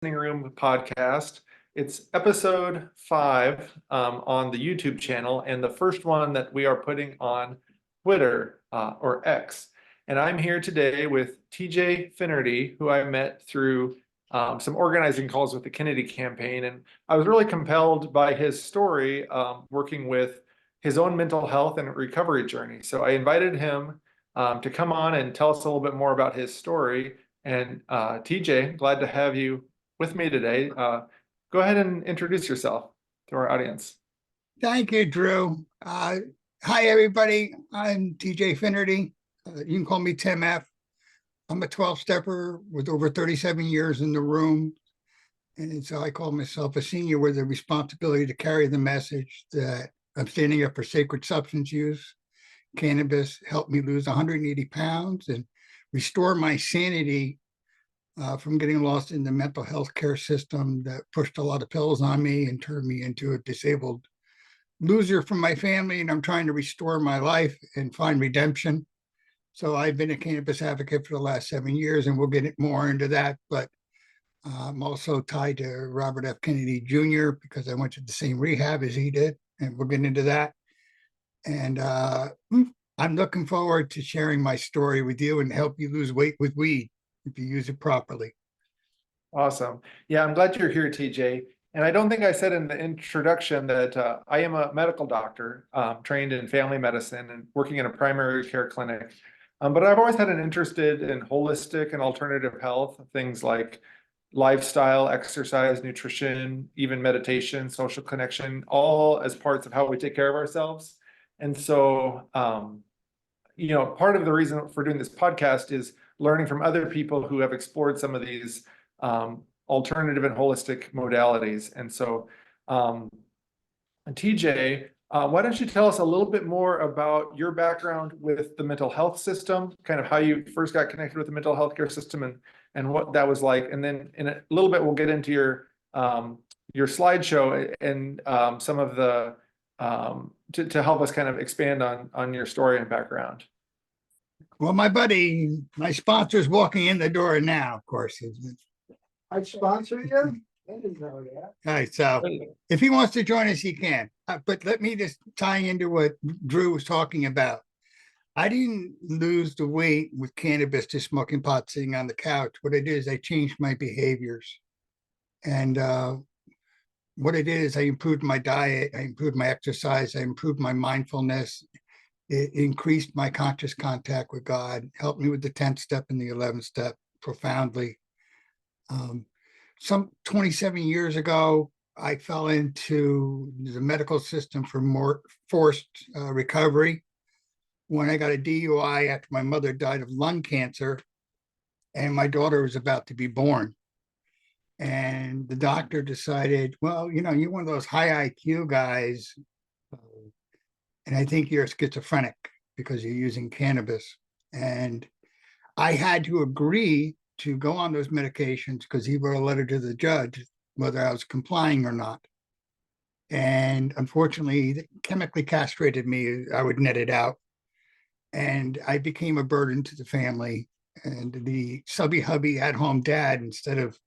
Listening Room podcast. It's episode 5 on the YouTube channel, and the first one that we are putting on Twitter or X. And I'm here today with TJ Finnerty, who I met through some organizing calls with the Kennedy campaign. And I was really compelled by his story working with his own mental health and recovery journey. So I invited him to come on and tell us a little bit more about his story. And TJ, glad to have you with me today. Go ahead and introduce yourself to our audience. Thank you, Drew. Hi, everybody. I'm TJ Finnerty. You can call me Tim F. I'm a 12-stepper with over 37 years in the room. And so I call myself a senior with the responsibility to carry the message that I'm standing up for sacred substance use. Cannabis helped me lose 180 pounds and restore my sanity from getting lost in the mental health care system that pushed a lot of pills on me and turned me into a disabled loser from my family. And I'm trying to restore my life and find redemption. So I've been a cannabis advocate for the last 7 years, and we'll get more into that. But I'm also tied to Robert F. Kennedy Jr. because I went to the same rehab as he did, and we'll get into that. And I'm looking forward to sharing my story with you and help you lose weight with weed if you use it properly. Awesome. Yeah, I'm glad you're here, TJ. And I don't think I said in the introduction that I am a medical doctor trained in family medicine and working in a primary care clinic. But I've always had an interest in holistic and alternative health, things like lifestyle, exercise, nutrition, even meditation, social connection, all as parts of how we take care of ourselves. And so, part of the reason for doing this podcast is learning from other people who have explored some of these alternative and holistic modalities. And so, TJ, why don't you tell us a little bit more about your background with the mental health system, kind of how you first got connected with the mental health care system and what that was like. And then in a little bit, we'll get into your slideshow and some of the, to help us kind of expand on your story and background. Well, my sponsor's walking in the door now, of course. I sponsor you? I didn't know that. All right, so if he wants to join us, he can. But let me just tie into what Drew was talking about. I didn't lose the weight with cannabis to smoking pot sitting on the couch. What I did is I changed my behaviors. And what I did is I improved my diet, I improved my exercise, I improved my mindfulness. It increased my conscious contact with God, helped me with the 10th step and the 11th step profoundly. Some 27 years ago, I fell into the medical system for more forced recovery when I got a DUI after my mother died of lung cancer and my daughter was about to be born. And the doctor decided, well, you're one of those high IQ guys, and I think you're schizophrenic because you're using cannabis. And I had to agree to go on those medications because he wrote a letter to the judge whether I was complying or not. And unfortunately, they chemically castrated me. I would net it out. And I became a burden to the family and the subby hubby at home dad instead of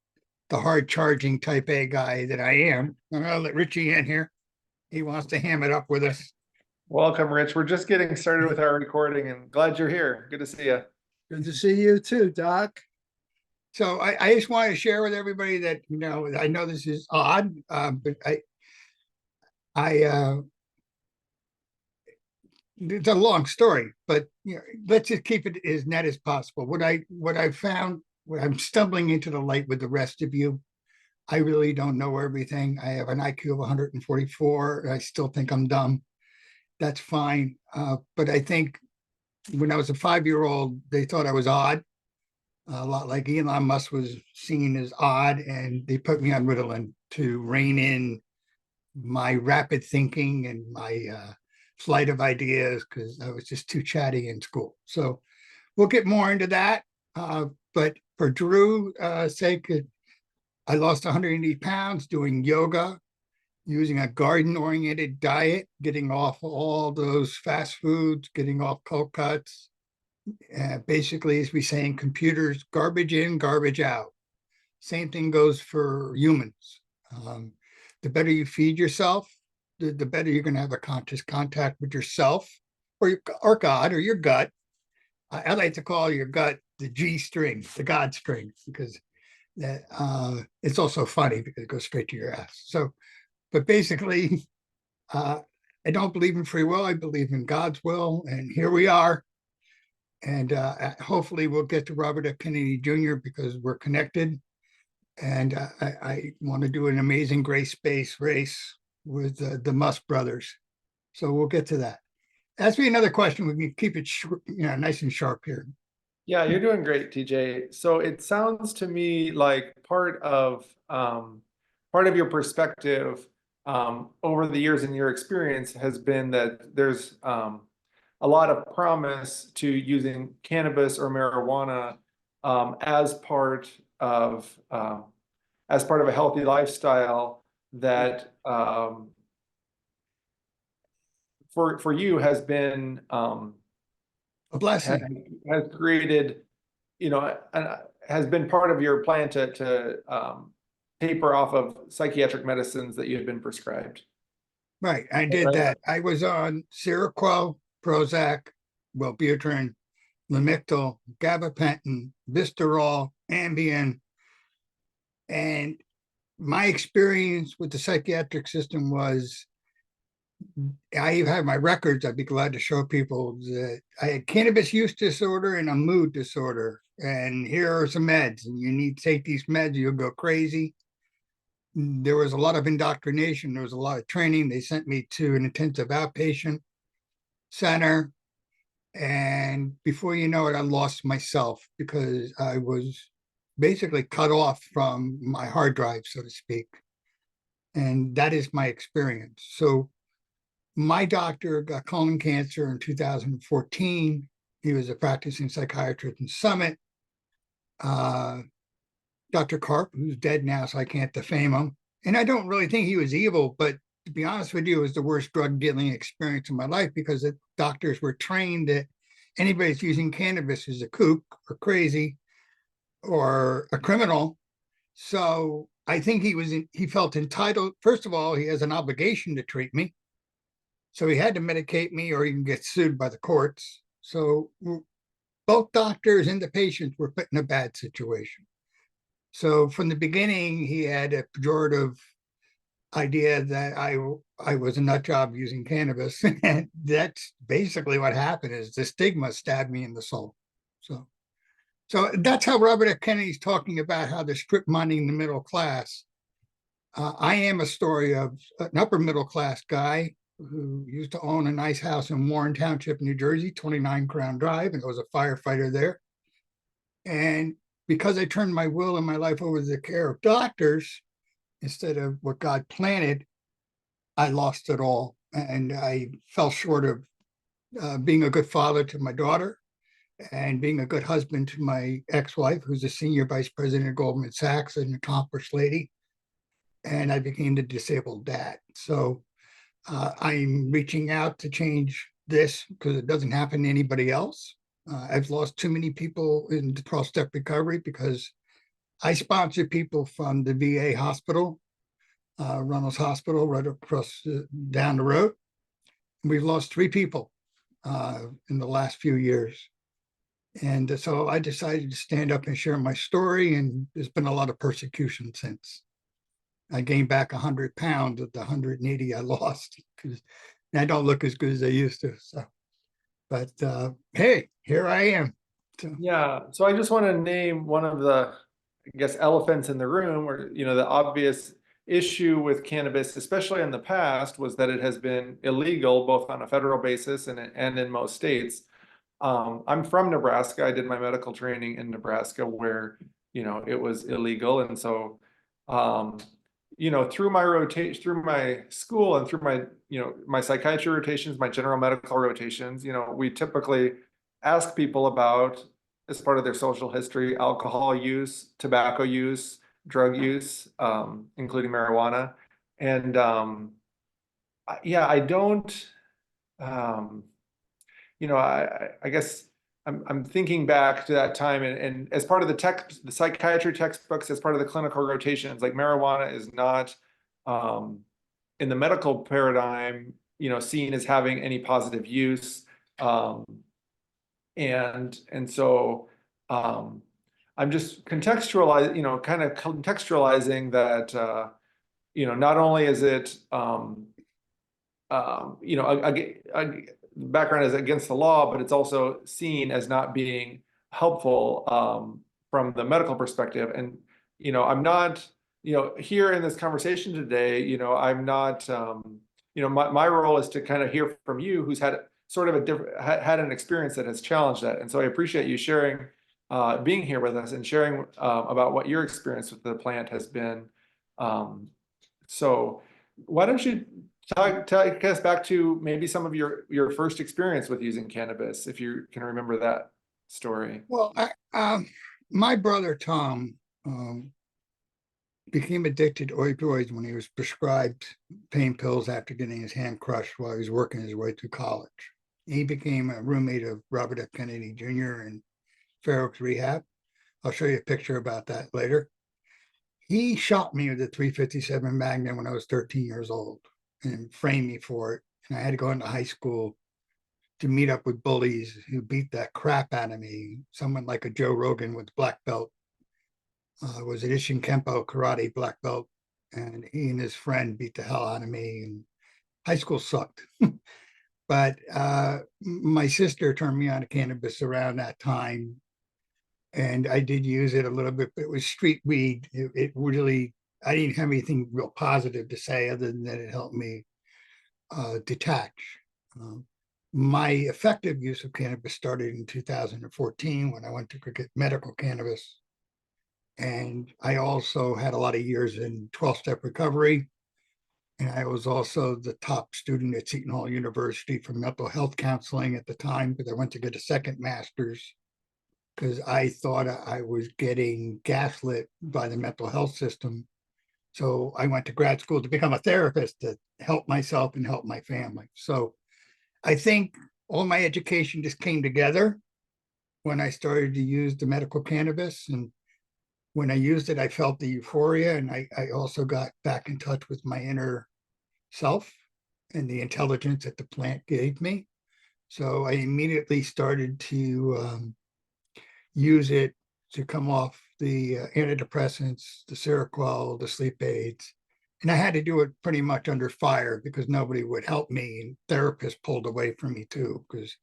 the hard charging type A guy that I am. I'm going to let Richie in here. He wants to ham it up with us. Welcome, Rich. We're just getting started with our recording and glad you're here. Good to see you. Good to see you too, Doc. So I just want to share with everybody that, I know this is odd, but it's a long story, but let's just keep it as net as possible. What I found, I'm stumbling into the light with the rest of you. I really don't know everything. I have an IQ of 144. I still think I'm dumb. That's fine. But I think when I was a 5-year-old, they thought I was odd. A lot like Elon Musk was seen as odd, and they put me on Ritalin to rein in my rapid thinking and my flight of ideas because I was just too chatty in school. So we'll get more into that. But for Drew's sake, I lost 180 pounds doing yoga, using a garden-oriented diet, getting off all those fast foods, getting off cold cuts. Basically, as we say in computers, garbage in, garbage out. Same thing goes for humans. The better you feed yourself, the better you're going to have a conscious contact with yourself or God or your gut. I like to call your gut the G string, the God string, because that it's also funny because it goes straight to your ass. So, but basically, I don't believe in free will. I believe in God's will, and here we are. And hopefully, we'll get to Robert F. Kennedy Jr. because we're connected. And I want to do an amazing grace space race with the Musk brothers. So we'll get to that. Ask me another question. We can keep it short, nice and sharp here. Yeah, you're doing great, TJ. So it sounds to me like part of your perspective over the years in your experience has been that there's a lot of promise to using cannabis or marijuana as part of a healthy lifestyle that for you has been A blessing. has created, has been part of your plan to taper off of psychiatric medicines that you have been prescribed. Right. I did Right. that. I was on Seroquel, Prozac, Wellbutrin, Lamictal, gabapentin, Vistarol, Ambien. And my experience with the psychiatric system was I have my records. I'd be glad to show people that I had cannabis use disorder and a mood disorder. And here are some meds, and you need to take these meds, you'll go crazy. There was a lot of indoctrination. There was a lot of training. They sent me to an intensive outpatient center. And before you know it, I lost myself because I was basically cut off from my hard drive, so to speak. And that is my experience. So my doctor got colon cancer in 2014. He was a practicing psychiatrist in Summit. Dr. Karp, who's dead now, so I can't defame him. And I don't really think he was evil, but to be honest with you, it was the worst drug dealing experience of my life because the doctors were trained that anybody that's using cannabis is a kook or crazy or a criminal. So I think he felt entitled. First of all, he has an obligation to treat me. So he had to medicate me or he can get sued by the courts. So both doctors and the patients were put in a bad situation. So from the beginning, he had a pejorative idea that I was a nut job using cannabis. And that's basically what happened is the stigma stabbed me in the soul. So that's how Robert F. Kennedy's talking about how they're strip mining the middle class. I am a story of an upper middle class guy who used to own a nice house in Warren Township, New Jersey, 29 Crown Drive, and I was a firefighter there. And because I turned my will and my life over to the care of doctors instead of what God planted, I lost it all. And I fell short of being a good father to my daughter and being a good husband to my ex-wife, who's a senior vice president of Goldman Sachs, an accomplished lady. And I became the disabled dad. So I'm reaching out to change this because it doesn't happen to anybody else. I've lost too many people in the 12-step recovery because I sponsor people from the VA hospital, Runnels Hospital, right across down the road. We've lost 3 people in the last few years. And so I decided to stand up and share my story, and there's been a lot of persecution since. I gained back 100 pounds of the 180 I lost because I don't look as good as I used to. So, but hey, here I am. So, Yeah, so I just want to name one of the, I guess, elephants in the room, or the obvious issue with cannabis, especially in the past, was that it has been illegal both on a federal basis and in most states. I'm from Nebraska. I did my medical training in Nebraska where, it was illegal. And so, through my rotation, through my school and through my, my psychiatry rotations, my general medical rotations, we typically ask people about, as part of their social history, alcohol use, tobacco use, drug use, including marijuana. And yeah, I don't, I guess I'm thinking back to that time and as part of the psychiatry textbooks, as part of the clinical rotations, like marijuana is not, in the medical paradigm, seen as having any positive use. And so, I'm just contextualizing, kind of contextualizing that, not only is it, background is against the law, but it's also seen as not being helpful, from the medical perspective. And, I'm not, here in this conversation today, I'm not, my role is to kind of hear from you who's had sort of had an experience that has challenged that. And so I appreciate you sharing, being here with us and sharing, about what your experience with the plant has been. So why don't you take us back to maybe some of your first experience with using cannabis, if you can remember that story. Well, my brother Tom became addicted to opioids when he was prescribed pain pills after getting his hand crushed while he was working his way through college. He became a roommate of Robert F. Kennedy Jr. in Fair Oaks Rehab. I'll show you a picture about that later. He shot me with a .357 Magnum when I was 13 years old and framed me for it. And I had to go into high school to meet up with bullies who beat that crap out of me. Someone like a Joe Rogan with black belt, was an Ishin Kempo karate black belt. And he and his friend beat the hell out of me. And high school sucked. But my sister turned me on to cannabis around that time. And I did use it a little bit, but it was street weed. It really, I didn't have anything real positive to say other than that it helped me detach. My effective use of cannabis started in 2014 when I went to get medical cannabis. And I also had a lot of years in 12-step recovery. And I was also the top student at Seton Hall University for mental health counseling at the time, because I went to get a second master's because I thought I was getting gaslit by the mental health system. So I went to grad school to become a therapist to help myself and help my family. So I think all my education just came together when I started to use the medical cannabis. And when I used it, I felt the euphoria, and I also got back in touch with my inner self and the intelligence that the plant gave me. So I immediately started to use it to come off the antidepressants, the Seroquel, the sleep aids. And I had to do it pretty much under fire because nobody would help me. And therapists pulled away from me too, because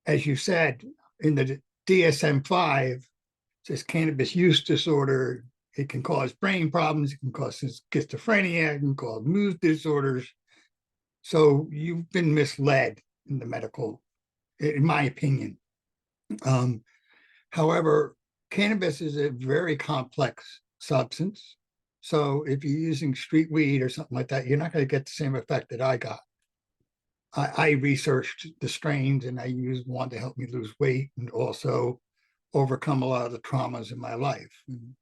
as you said, in the DSM-5, says cannabis use disorder. It can cause brain problems. It can cause schizophrenia. It can cause mood disorders. So you've been misled in the medical, in my opinion. However, cannabis is a very complex substance. So if you're using street weed or something like that, you're not going to get the same effect that I got. I researched the strains and I used one to help me lose weight and also overcome a lot of the traumas in my life. And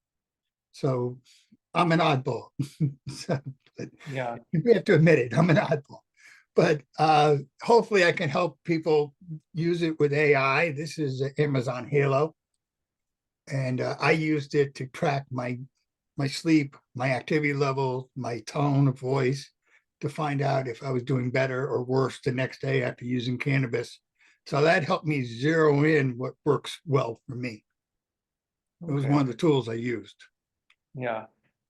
so I'm an oddball. So, Yeah. we have to admit it, I'm an oddball. But hopefully I can help people use it with AI. This is Amazon Halo. And I used it to track my sleep, my activity level, my tone of voice, to find out if I was doing better or worse the next day after using cannabis. So that helped me zero in what works well for me. It was one of the tools I used. Yeah.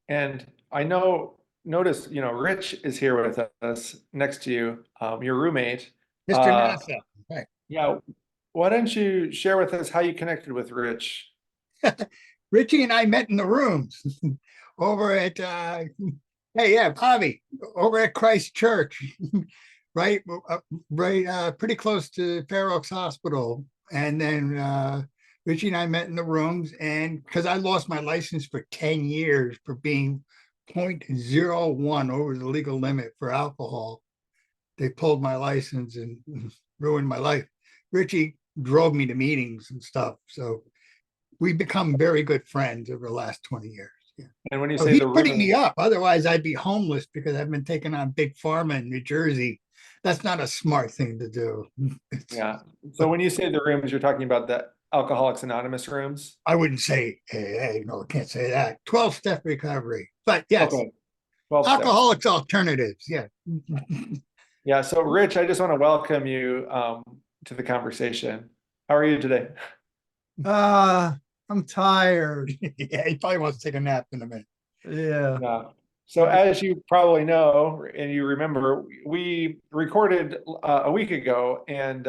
And I notice, Rich is here with us next to you, your roommate. Mr. NASA. Right. Yeah. Why don't you share with us how you connected with Rich? Richie and I met in the rooms over at, Bobby, over at Christ Church, right, pretty close to Fair Oaks Hospital. And then Richie and I met in the rooms, and because I lost my license for 10 years for being 0.01 over the legal limit for alcohol, they pulled my license and ruined my life. Richie drove me to meetings and stuff. So we've become very good friends over the last 20 years. Yeah. And when you So say he's the putting room, me up. Otherwise, I'd be homeless because I've been taking on big pharma in New Jersey That's not a smart thing to do. Yeah. So when you say the rooms, you're talking about the Alcoholics Anonymous rooms? I wouldn't say, hey, no, I can't say that. 12-step recovery. But yes, Okay. 12 steps. Alcoholics Alternatives. Yeah. Yeah. So Rich, I just want to welcome you to the conversation. How are you today? I'm tired. Yeah, he probably wants to take a nap in a minute. Yeah. Yeah. So as you probably know, and you remember, we recorded a week ago, and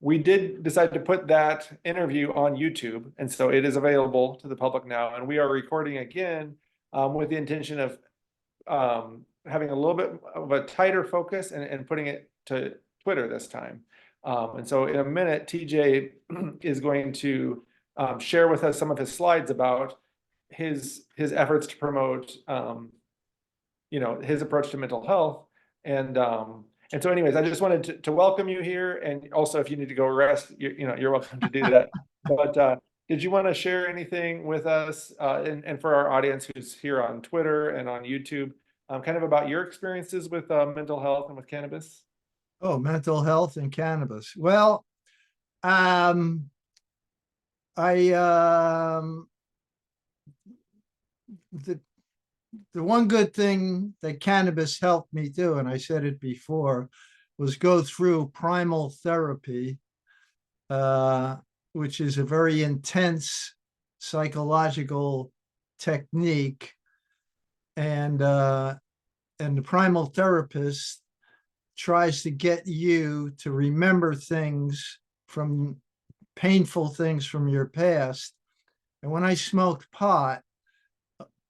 we did decide to put that interview on YouTube. And so it is available to the public now. And we are recording again with the intention of having a little bit of a tighter focus and putting it to Twitter this time. And so in a minute, TJ is going to share with us some of his slides about his efforts to promote his approach to mental health. And so anyways, I just wanted to welcome you here, and also if you need to go rest, you're welcome to do that. But did you want to share anything with us and for our audience who's here on Twitter and on YouTube, kind of about your experiences with mental health and with cannabis? Oh, mental health and cannabis. Well, I the one good thing that cannabis helped me do, and I said it before, was go through primal therapy, which is a very intense psychological technique. And the primal therapist tries to get you to remember painful things from your past. And when I smoked pot,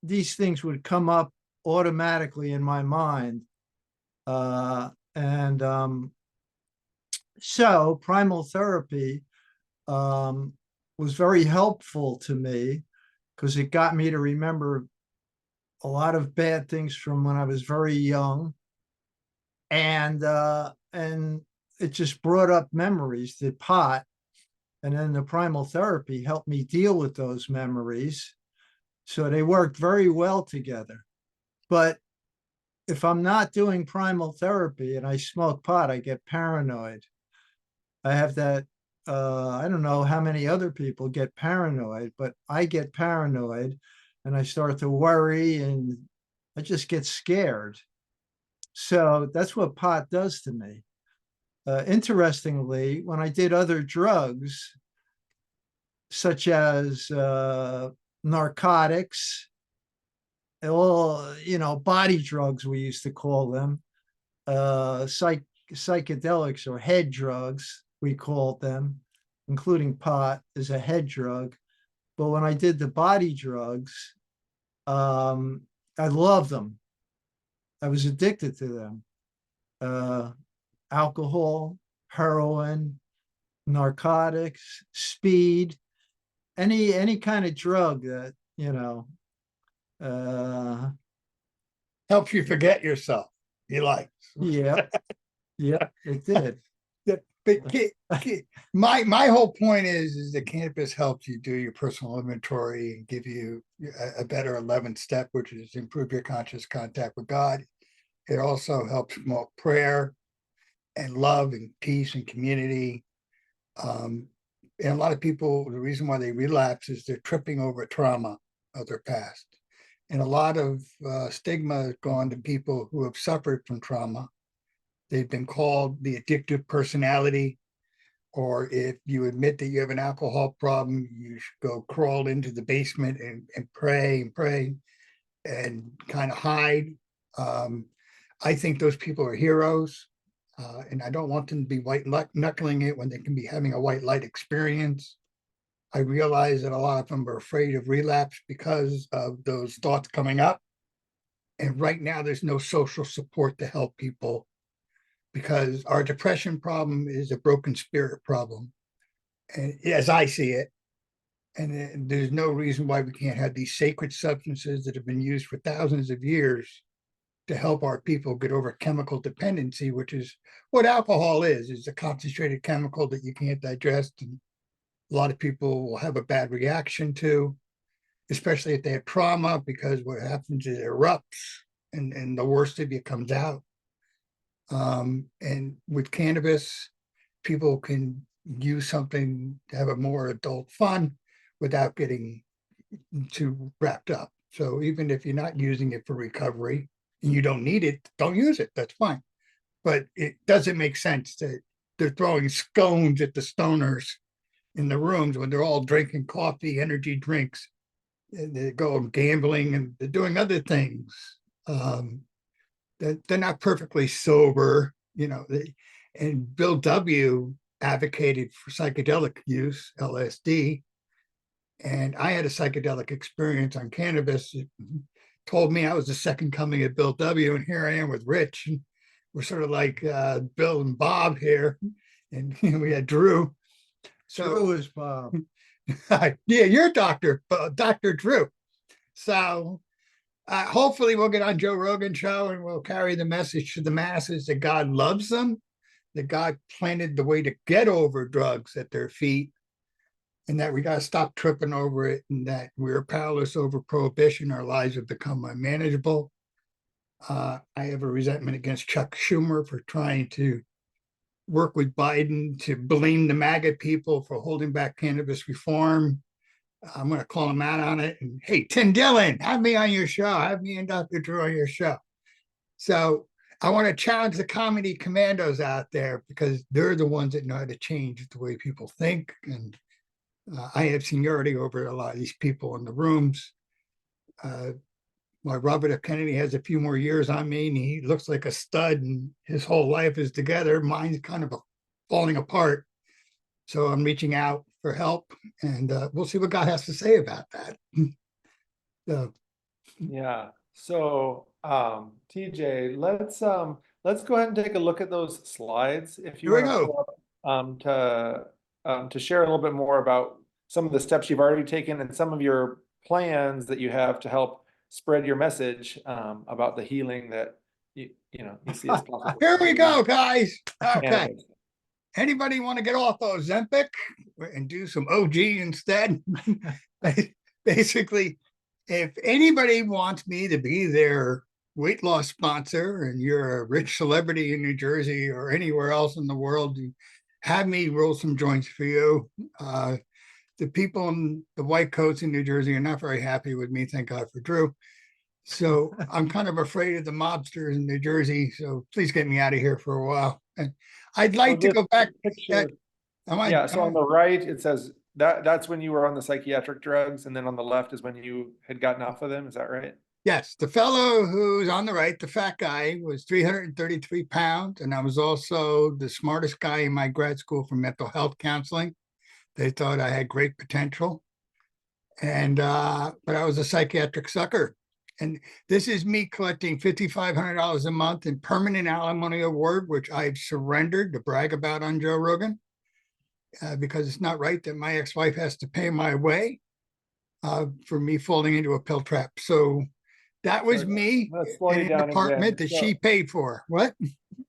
these things would come up automatically in my mind. So primal therapy was very helpful to me because it got me to remember a lot of bad things from when I was very young. And it just brought up memories, the pot. And then the primal therapy helped me deal with those memories. So they worked very well together. But if I'm not doing primal therapy and I smoke pot, I get paranoid. I have that, I don't know how many other people get paranoid, but I get paranoid and I start to worry and I just get scared. So that's what pot does to me. Interestingly, when I did other drugs, such as narcotics, body drugs, we used to call them, psychedelics or head drugs, we called them, including pot is a head drug. But when I did the body drugs, I loved them. I was addicted to them. Alcohol, heroin, narcotics, speed, any kind of drug that, Helps you forget yourself. You like. yeah, it did. But my whole point is that cannabis helps you do your personal inventory and give you a better 11th step, which is improve your conscious contact with God. It also helps promote prayer and love and peace and community. And a lot of people, the reason why they relapse is they're tripping over trauma of their past. And a lot of stigma has gone to people who have suffered from trauma. They've been called the addictive personality, or if you admit that you have an alcohol problem, you should go crawl into the basement and pray and kind of hide. I think those people are heroes, and I don't want them to be white knuckling it when they can be having a white light experience. I realize that a lot of them are afraid of relapse because of those thoughts coming up. And right now, there's no social support to help people because our depression problem is a broken spirit problem, and as I see it. And there's no reason why we can't have these sacred substances that have been used for thousands of years to help our people get over chemical dependency, which is what alcohol is a concentrated chemical that you can't digest. And a lot of people will have a bad reaction to, especially if they have trauma, because what happens is it erupts and the worst of you comes out. And with cannabis, people can use something to have a more adult fun without getting too wrapped up. So even if you're not using it for recovery and you don't need it, don't use it. That's fine. But it doesn't make sense that they're throwing scones at the stoners in the rooms when they're all drinking coffee, energy drinks, and they go gambling and they're doing other things. They're not perfectly sober, and Bill W. advocated for psychedelic use, LSD. And I had a psychedelic experience on cannabis. It told me I was the second coming of Bill W. And here I am with Rich. We're sort of like Bill and Bob here. And we had Drew. So Drew is Bob. yeah, you're Dr. Drew. So hopefully we'll get on Joe Rogan show and we'll carry the message to the masses that God loves them, that God planted the way to get over drugs at their feet, and that we got to stop tripping over it, and that we're powerless over prohibition. Our lives have become unmanageable. I have a resentment against Chuck Schumer for trying to work with Biden to blame the MAGA people for holding back cannabis reform. I'm going to call him out on it. And hey, Tim Dillon, have me on your show. Have me and Dr. Drew on your show. So I want to challenge the comedy commandos out there, because they're the ones that know how to change the way people think. And I have seniority over a lot of these people in the rooms. While Robert F. Kennedy has a few more years on me and he looks like a stud and his whole life is together, mine's kind of falling apart. So I'm reaching out for help, and we'll see what God has to say about that. So, Yeah. So, TJ, let's go ahead and take a look at those slides if you here we want to go. pull up, to share a little bit more about some of the steps you've already taken and some of your plans that you have to help spread your message about the healing that you see as possible. Here we go, guys. Okay. Cannabis. Anybody want to get off Ozempic and do some OG instead? Basically, if anybody wants me to be their weight loss sponsor and you're a rich celebrity in New Jersey or anywhere else in the world, you have me roll some joints for you. The people in the white coats in New Jersey are not very happy with me. Thank God for Drew. So I'm kind of afraid of the mobsters in New Jersey. So please get me out of here for a while. And I'd like to go back. Picture, so on the right, it says that's when you were on the psychiatric drugs, and then on the left is when you had gotten off of them. Is that right? Yes, the fellow who's on the right, the fat guy, was 333 pounds, and I was also the smartest guy in my grad school for mental health counseling. They thought I had great potential, and but I was a psychiatric sucker. And this is me collecting $5,500 a month in permanent alimony award, which I've surrendered to brag about on Joe Rogan, because it's not right that my ex-wife has to pay my way for me falling into a pill trap. So that was me in an apartment that she paid for. What?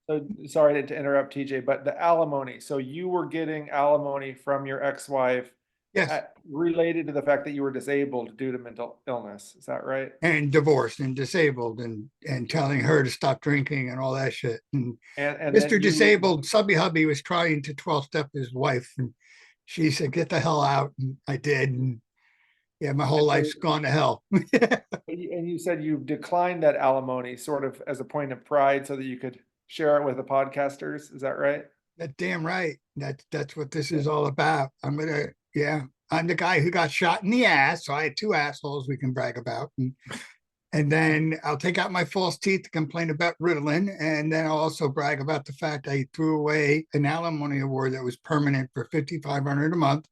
So sorry to interrupt, TJ, but the alimony. So you were getting alimony from your ex-wife. Yes. Related to the fact that you were disabled due to mental illness. Is that right? And divorced and disabled and telling her to stop drinking and all that shit. And Mr. Disabled, subby hubby, was trying to 12-step his wife. And she said, get the hell out. And I did. And yeah, my whole life's gone to hell. And you said you declined that alimony sort of as a point of pride so that you could share it with the podcasters. Is that right? That's damn right. That's what this is all about. I'm the guy who got shot in the ass. So I had two assholes we can brag about. And then I'll take out my false teeth to complain about Ritalin. And then I'll also brag about the fact I threw away an alimony award that was permanent for $5,500 a month.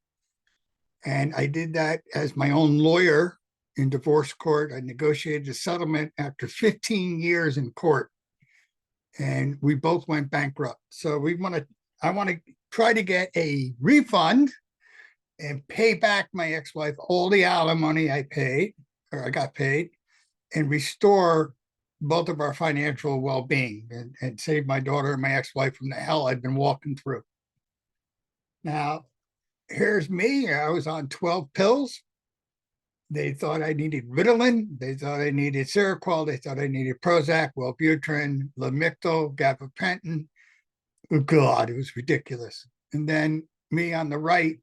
And I did that as my own lawyer in divorce court. I negotiated a settlement after 15 years in court. And we both went bankrupt. So I want to try to get a refund and pay back my ex-wife all the alimony I got paid, and restore both of our financial well-being and save my daughter and my ex-wife from the hell I've been walking through. Now, here's me. I was on 12 pills. They thought I needed Ritalin. They thought I needed Seroquel. They thought I needed Prozac, Wellbutrin, Lamictal, Gabapentin. Oh God, it was ridiculous. And then me on the right,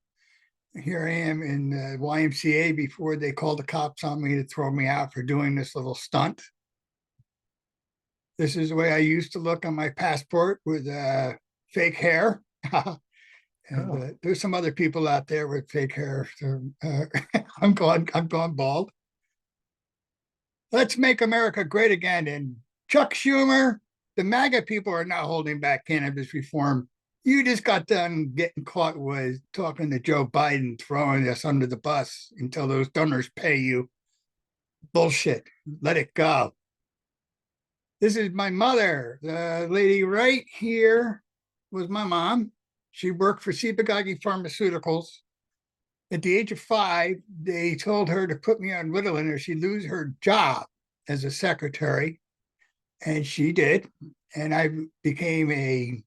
here I am in the YMCA before they called the cops on me to throw me out for doing this little stunt. This is the way I used to look on my passport with fake hair. And there's some other people out there with fake hair. So, I'm gone bald. Let's make America great again. And Chuck Schumer, the MAGA people are not holding back cannabis reform. You just got done getting caught with talking to Joe Biden, throwing us under the bus until those donors pay you. Bullshit. Let it go. This is my mother. The lady right here was my mom. She worked for Ciba-Geigy Pharmaceuticals. At the age of 5, they told her to put me on Ritalin or she'd lose her job as a secretary. And she did. And I became a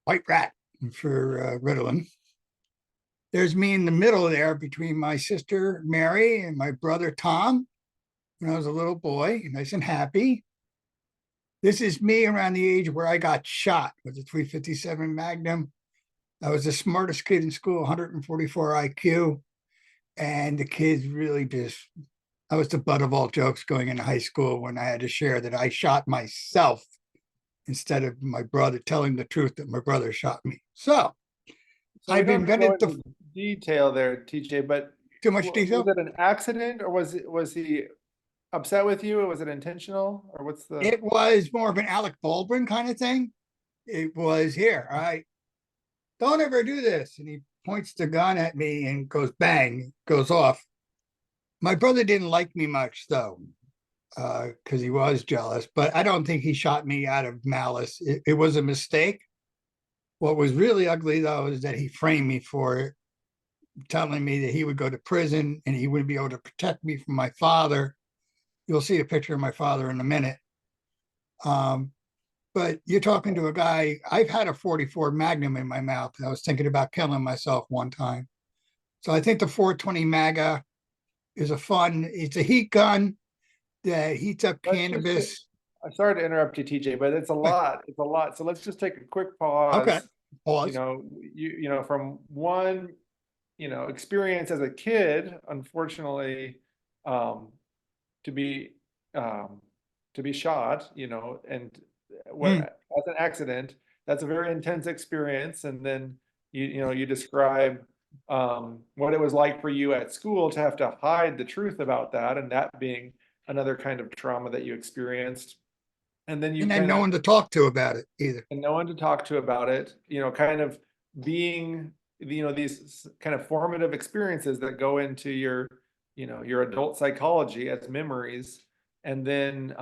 white rat for Ritalin. There's me in the middle there between my sister, Mary, and my brother, Tom, when I was a little boy, nice and happy. This is me around the age where I got shot with a .357 Magnum. I was the smartest kid in school, 144 IQ. And the kids really just, I was the butt of all jokes going into high school when I had to share that I shot myself instead of my brother telling the truth that my brother shot me. So we I've don't go invented into detail there, TJ, but too much detail. was it an accident or was he upset with you? Or was it intentional or what's the? It was more of an Alec Baldwin kind of thing. It was here. All right. Don't ever do this. And he points the gun at me and goes bang, goes off. My brother didn't like me much though, because he was jealous, but I don't think he shot me out of malice. It was a mistake. What was really ugly though is that he framed me for it, telling me that he would go to prison and he wouldn't be able to protect me from my father. You'll see a picture of my father in a minute. But you're talking to a guy, I've had a 44 Magnum in my mouth. I was thinking about killing myself one time. So I think the 420 MAGA is it's a heat gun that heats up cannabis. I'm sorry to interrupt you, TJ, but it's a lot. It's a lot. So let's just take a quick pause. Okay. Pause. You know, from one, experience as a kid, unfortunately, to be shot, and as an accident, that's a very intense experience. And then you describe what it was like for you at school to have to hide the truth about that, and that being another kind of trauma that you experienced. And then you no one to talk to about it either. And no one to talk to about it, kind of being, these kind of formative experiences that go into your adult psychology as memories. And then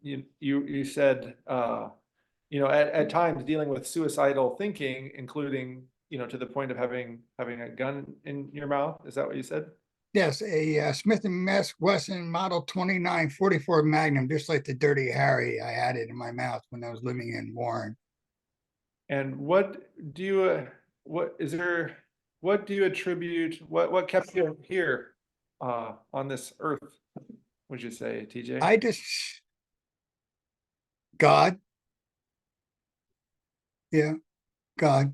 you said, at times dealing with suicidal thinking, including, to the point of having a gun in your mouth. Is that what you said? Yes, a Smith & Wesson Model 2944 Magnum, just like the Dirty Harry. I had it in my mouth when I was living in Warren. And what do you attribute, what kept you here on this earth, would you say, TJ? God. Yeah, God.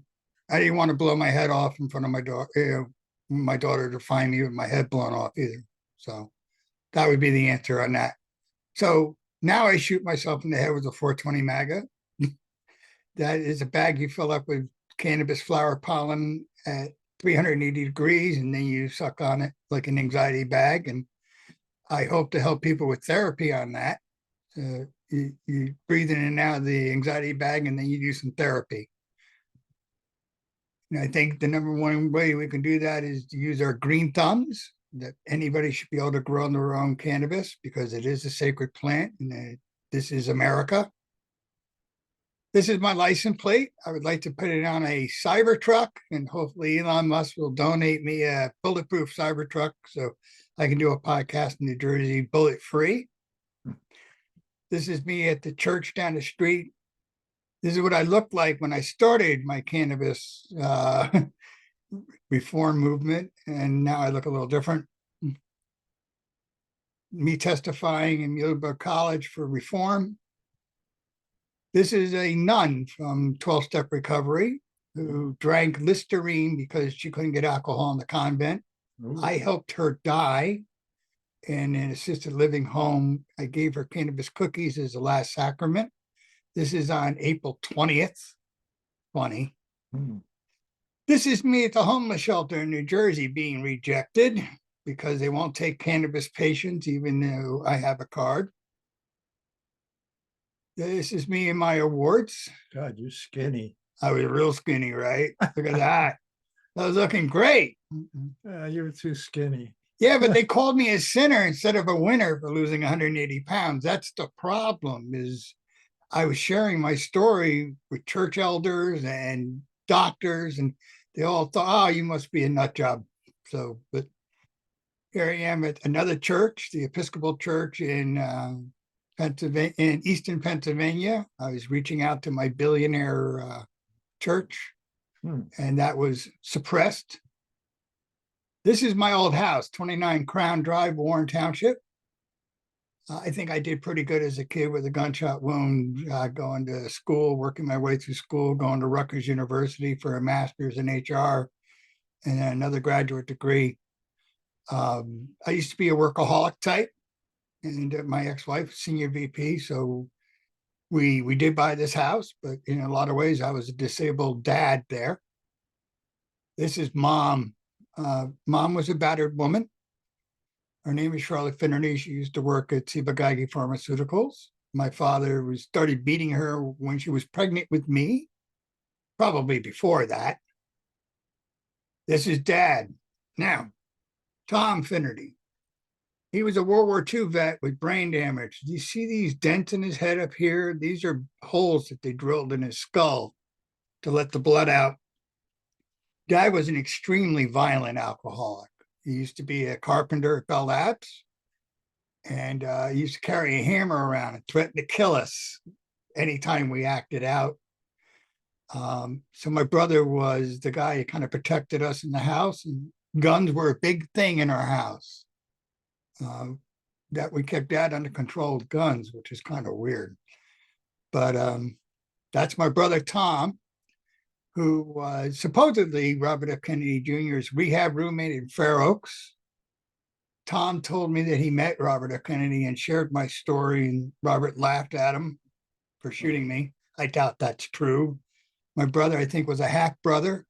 I didn't want to blow my head off in front of my daughter to find me with my head blown off either. So that would be the answer on that. So now I shoot myself in the head with a 420 MAGA. That is a bag you fill up with cannabis flower pollen at 380 degrees, and then you suck on it like an anxiety bag. And I hope to help people with therapy on that. You breathe in and out of the anxiety bag, and then you do some therapy. And I think the number one way we can do that is to use our green thumbs, that anybody should be able to grow their own cannabis because it is a sacred plant, and this is America. This is my license plate. I would like to put it on a Cybertruck, and hopefully Elon Musk will donate me a bulletproof Cybertruck so I can do a podcast in New Jersey bullet free. This is me at the church down the street. This is what I looked like when I started my cannabis reform movement, and now I look a little different. me testifying in Muhlenberg College for reform. This is a nun from 12-step recovery who drank Listerine because she couldn't get alcohol in the convent. I helped her die in an assisted living home. I gave her cannabis cookies as the last sacrament. This is on April 20th, 20. This is me at the homeless shelter in New Jersey being rejected because they won't take cannabis patients, even though I have a card. This is me in my awards. God, you're skinny. I was real skinny, right? Look at that. I was looking great. You were too skinny. Yeah, but they called me a sinner instead of a winner for losing 180 pounds. That's the problem, is I was sharing my story with church elders and doctors, and they all thought, oh, you must be a nut job. So, but here I am at another church, the Episcopal Church in Pennsylvania, in Eastern Pennsylvania. I was reaching out to my billionaire church, and that was suppressed. This is my old house, 29 Crown Drive, Warren Township. I think I did pretty good as a kid with a gunshot wound, going to school, working my way through school, going to Rutgers University for a master's in HR and then another graduate degree. I used to be a workaholic type, and my ex-wife, senior VP. So we did buy this house, but in a lot of ways, I was a disabled dad there. This is mom. Mom was a battered woman. Her name is Charlotte Finnerty. She used to work at Ciba-Geigy Pharmaceuticals. My father started beating her when she was pregnant with me, probably before that. This is dad. Now, Tom Finnerty. He was a World War II vet with brain damage. Do you see these dents in his head up here? These are holes that they drilled in his skull to let the blood out. Dad was an extremely violent alcoholic. He used to be a carpenter at Bell Labs, and he used to carry a hammer around and threaten to kill us anytime we acted out. So my brother was the guy who kind of protected us in the house, and guns were a big thing in our house. That we kept Dad under control with guns, which is kind of weird. But that's my brother Tom, who was supposedly Robert F. Kennedy Jr.'s rehab roommate in Fair Oaks. Tom told me that he met Robert F. Kennedy and shared my story, and Robert laughed at him for shooting me. I doubt that's true. My brother, I think, was a half brother.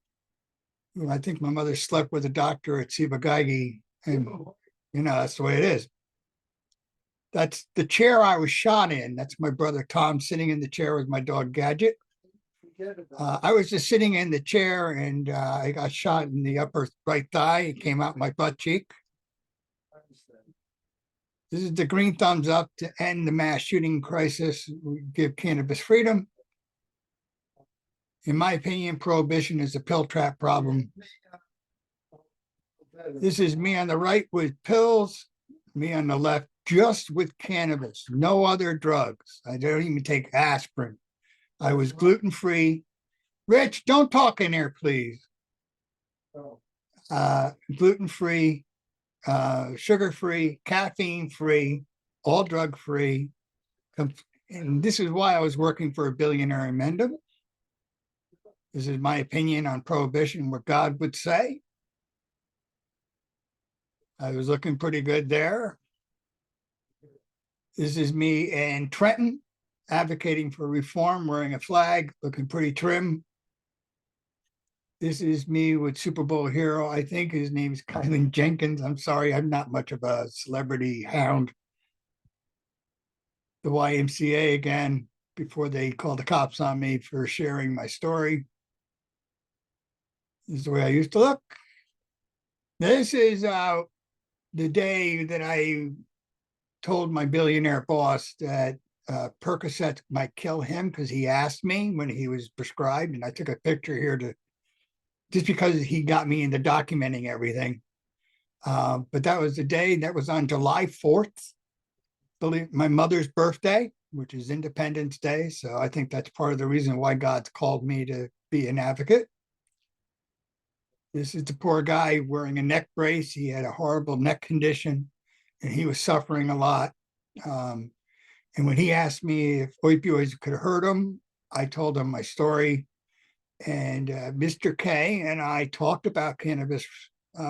I think my mother slept with a doctor at Ciba-Geigy, and that's the way it is. That's the chair I was shot in. That's my brother Tom sitting in the chair with my dog Gadget. I was just sitting in the chair, and I got shot in the upper right thigh. It came out my butt cheek. This is the green thumbs up to end the mass shooting crisis. We give cannabis freedom. In my opinion, prohibition is a pill trap problem. This is me on the right with pills, me on the left just with cannabis, no other drugs. I don't even take aspirin. I was gluten-free. Rich, don't talk in here, please. Gluten-free, sugar-free, caffeine-free, all drug-free. And this is why I was working for a billionaire in Mendham. This is my opinion on prohibition, what God would say. I was looking pretty good there. This is me in Trenton, advocating for reform, wearing a flag, looking pretty trim. This is me with Super Bowl hero. I think his name is Kylan Jenkins. I'm sorry, I'm not much of a celebrity hound. The YMCA again, before they called the cops on me for sharing my story. This is the way I used to look. This is the day that I told my billionaire boss that Percocet might kill him because he asked me when he was prescribed, and I took a picture here to just because he got me into documenting everything. But that was the day. That was on July 4th, my mother's birthday, which is Independence Day. So I think that's part of the reason why God's called me to be an advocate. This is the poor guy wearing a neck brace. He had a horrible neck condition. and he was suffering a lot. And when he asked me if opioids could hurt him, I told him my story. And Mr. K and I talked about cannabis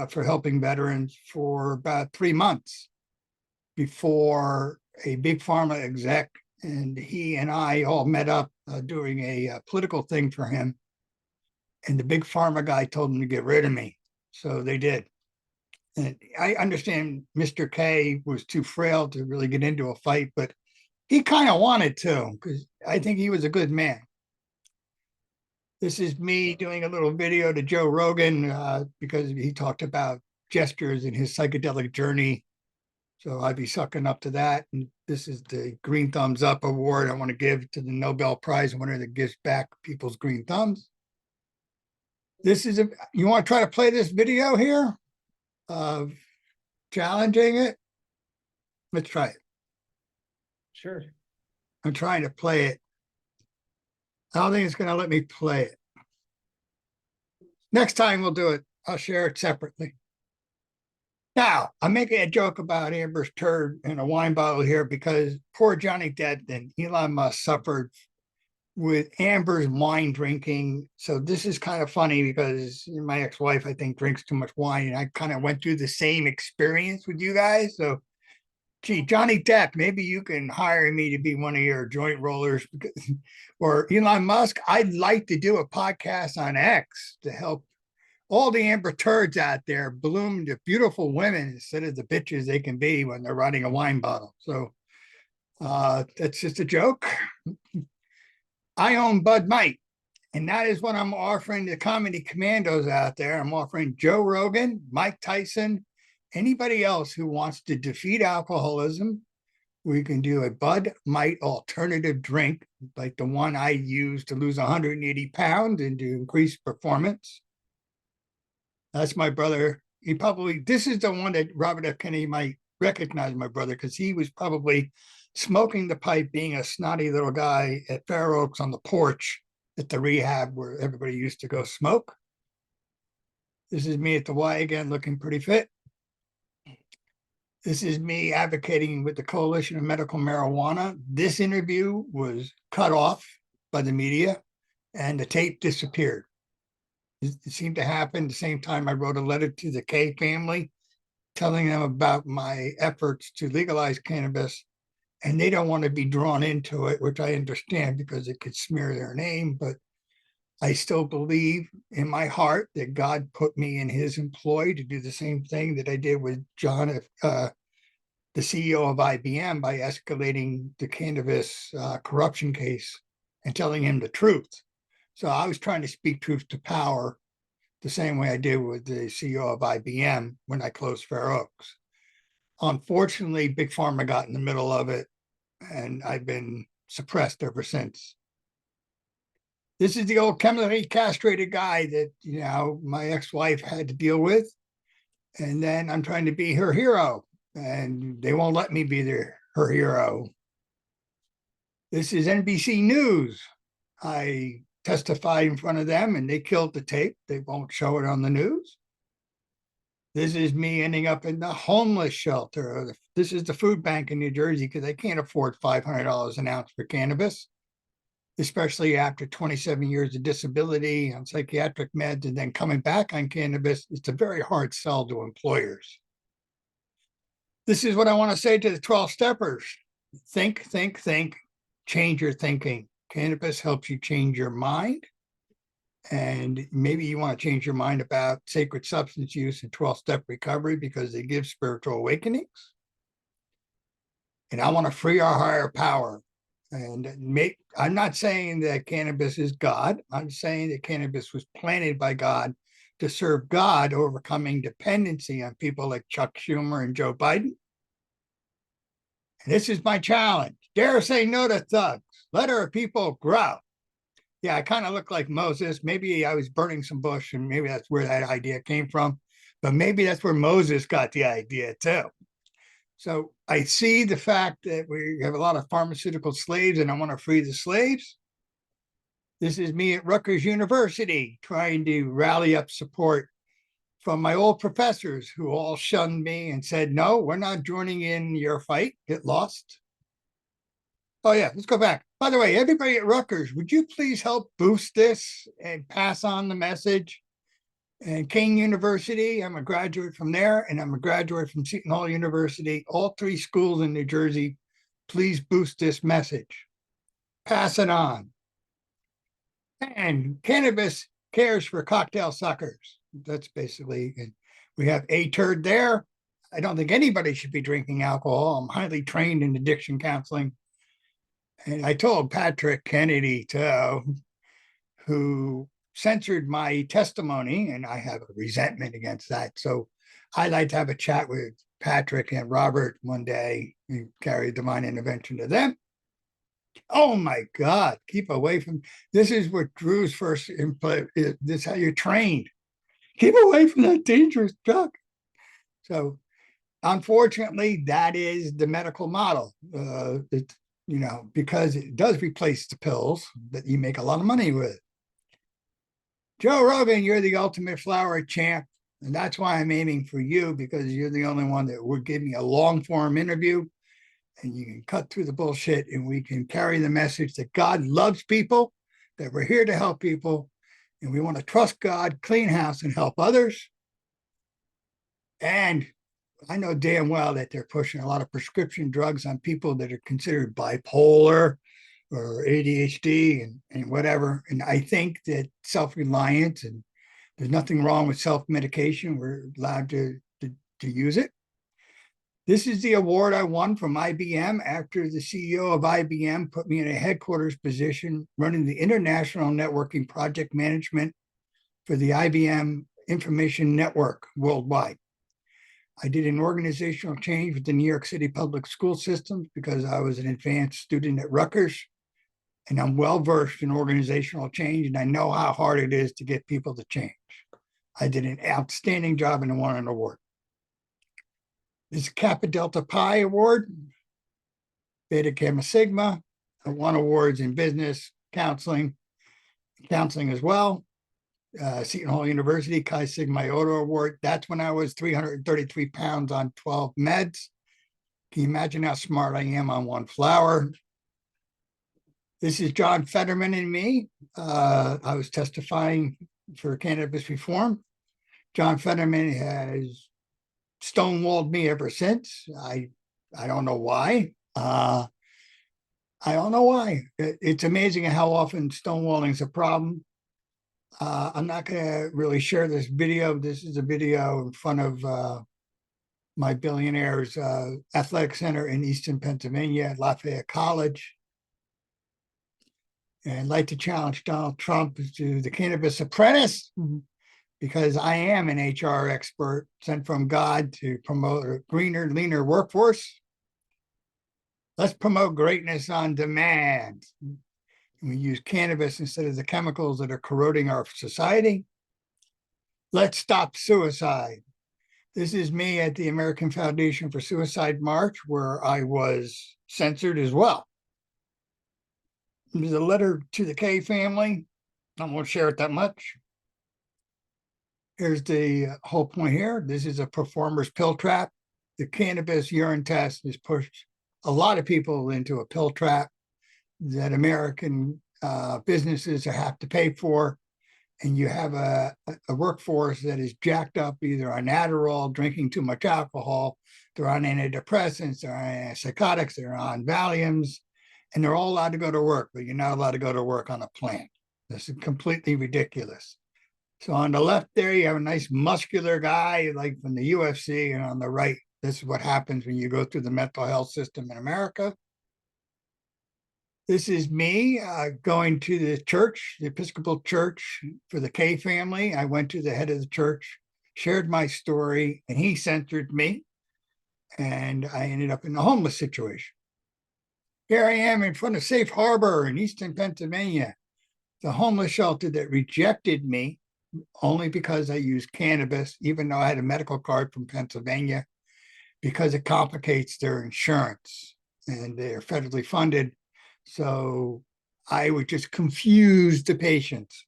for helping veterans for about 3 months before a big pharma exec and he and I all met up doing a political thing for him. And the big pharma guy told him to get rid of me. So they did. And I understand Mr. K was too frail to really get into a fight, but he kind of wanted to, because I think he was a good man. This is me doing a little video to Joe Rogan because he talked about gestures in his psychedelic journey. So I'd be sucking up to that. And this is the Green Thumbs Up Award I want to give to the Nobel Prize winner that gives back people's green thumbs. This is you want to try to play this video here of challenging it? Let's try it. Sure. I'm trying to play it. I don't think it's going to let me play it. Next time we'll do it. I'll share it separately. Now, I'm making a joke about Amber's turd in a wine bottle here because poor Johnny Depp and Elon Musk suffered with Amber's wine drinking. So this is kind of funny because my ex-wife, I think, drinks too much wine. And I kind of went through the same experience with you guys. So, gee, Johnny Depp, maybe you can hire me to be one of your joint rollers. Or Elon Musk, I'd like to do a podcast on X to help all the Amber turds out there bloom into beautiful women instead of the bitches they can be when they're riding a wine bottle. So that's just a joke. I own Bud Light, and that is what I'm offering the comedy commandos out there. I'm offering Joe Rogan, Mike Tyson, anybody else who wants to defeat alcoholism. We can do a Bud Light alternative drink like the one I use to lose 180 pounds and to increase performance. That's my brother. This is the one that Robert F. Kennedy might recognize my brother because he was probably smoking the pipe, being a snotty little guy at Fair Oaks on the porch at the rehab where everybody used to go smoke. This is me at the Y again, looking pretty fit. This is me advocating with the Coalition of Medical Marijuana. This interview was cut off by the media and the tape disappeared. It seemed to happen the same time I wrote a letter to the K family telling them about my efforts to legalize cannabis, and they don't want to be drawn into it, which I understand because it could smear their name, but I still believe in my heart that God put me in his employ to do the same thing that I did with John, the CEO of IBM, by escalating the cannabis corruption case and telling him the truth. So I was trying to speak truth to power the same way I did with the CEO of IBM when I closed Fair Oaks. Unfortunately, Big Pharma got in the middle of it, and I've been suppressed ever since. This is the old chemically castrated guy that, my ex-wife had to deal with. And then I'm trying to be her hero, and they won't let me be her hero. This is NBC News. I testified in front of them and they killed the tape. They won't show it on the news. This is me ending up in the homeless shelter. This is the food bank in New Jersey because I can't afford $500 an ounce for cannabis, especially after 27 years of disability on psychiatric meds and then coming back on cannabis. It's a very hard sell to employers. This is what I want to say to the 12 steppers. Think, think, think, change your thinking. Cannabis helps you change your mind. And maybe you want to change your mind about sacred substance use and 12-step recovery because they give spiritual awakenings. And I want to free our higher power. And I'm not saying that cannabis is God. I'm saying that cannabis was planted by God to serve God, overcoming dependency on people like Chuck Schumer and Joe Biden. And this is my challenge. Dare say no to thugs. Let our people grow. Yeah, I kind of look like Moses. Maybe I was burning some bush and maybe that's where that idea came from. But maybe that's where Moses got the idea too. So I see the fact that we have a lot of pharmaceutical slaves and I want to free the slaves. This is me at Rutgers University trying to rally up support from my old professors who all shunned me and said, no, we're not joining in your fight. Get lost. Oh, yeah, let's go back. By the way, everybody at Rutgers, would you please help boost this and pass on the message? And King University, I'm a graduate from there, and I'm a graduate from Seton Hall University. All three schools in New Jersey, please boost this message. Pass it on. And cannabis cares for cocktail suckers. That's basically, and we have a turd there. I don't think anybody should be drinking alcohol. I'm highly trained in addiction counseling. And I told Patrick Kennedy, who censored my testimony, and I have a resentment against that. So I'd like to have a chat with Patrick and Robert one day and carry divine intervention to them. Oh my God, keep away from, this is what Drew's first input is. This is how you're trained. Keep away from that dangerous drug. So unfortunately, that is the medical model. Because it does replace the pills that you make a lot of money with. Joe Rogan, you're the ultimate flower champ. And that's why I'm aiming for you, because you're the only one that would give me a long form interview and you can cut through the bullshit and we can carry the message that God loves people, that we're here to help people, and we want to trust God, clean house, and help others. And I know damn well that they're pushing a lot of prescription drugs on people that are considered bipolar or ADHD and whatever. And I think that self-reliance, and there's nothing wrong with self-medication. We're allowed to use it. This is the award I won from IBM after the CEO of IBM put me in a headquarters position running the international networking project management for the IBM information network worldwide. I did an organizational change with the New York City public school systems because I was an advanced student at Rutgers, and I'm well-versed in organizational change, and I know how hard it is to get people to change. I did an outstanding job and won an award. This is Kappa Delta Pi Award, Beta Gamma Sigma. I won awards in business, counseling as well. Seton Hall University, Chi Sigma Iota Award. That's when I was 333 pounds on 12 meds. Can you imagine how smart I am on one flower? This is John Fetterman and me. I was testifying for cannabis reform. John Fetterman has stonewalled me ever since. I don't know why. I don't know why. It's amazing how often stonewalling is a problem. I'm not going to really share this video. This is a video in front of my billionaire's athletic center in Easton, Pennsylvania, at Lafayette College. And I'd like to challenge Donald Trump to the cannabis apprentice, because I am an HR expert sent from God to promote a greener, leaner workforce. Let's promote greatness on demand. We use cannabis instead of the chemicals that are corroding our society. Let's stop suicide. This is me at the American Foundation for Suicide March, where I was censored as well. There's a letter to the K family. I won't share it that much. Here's the whole point here. This is a performer's pill trap. The cannabis urine test has pushed a lot of people into a pill trap that American businesses have to pay for. And you have a workforce that is jacked up either on Adderall, drinking too much alcohol, they're on antidepressants, they're on antipsychotics, they're on Valiums, and they're all allowed to go to work, but you're not allowed to go to work on a plant. This is completely ridiculous. So on the left there, you have a nice muscular guy like from the UFC, and on the right, this is what happens when you go through the mental health system in America. This is me going to the church, the Episcopal Church for the K family. I went to the head of the church, shared my story, and he censored me. And I ended up in the homeless situation. Here I am in front of Safe Harbor in Easton, Pennsylvania, the homeless shelter that rejected me only because I used cannabis, even though I had a medical card from Pennsylvania, because it complicates their insurance and they're federally funded. So I would just confuse the patients.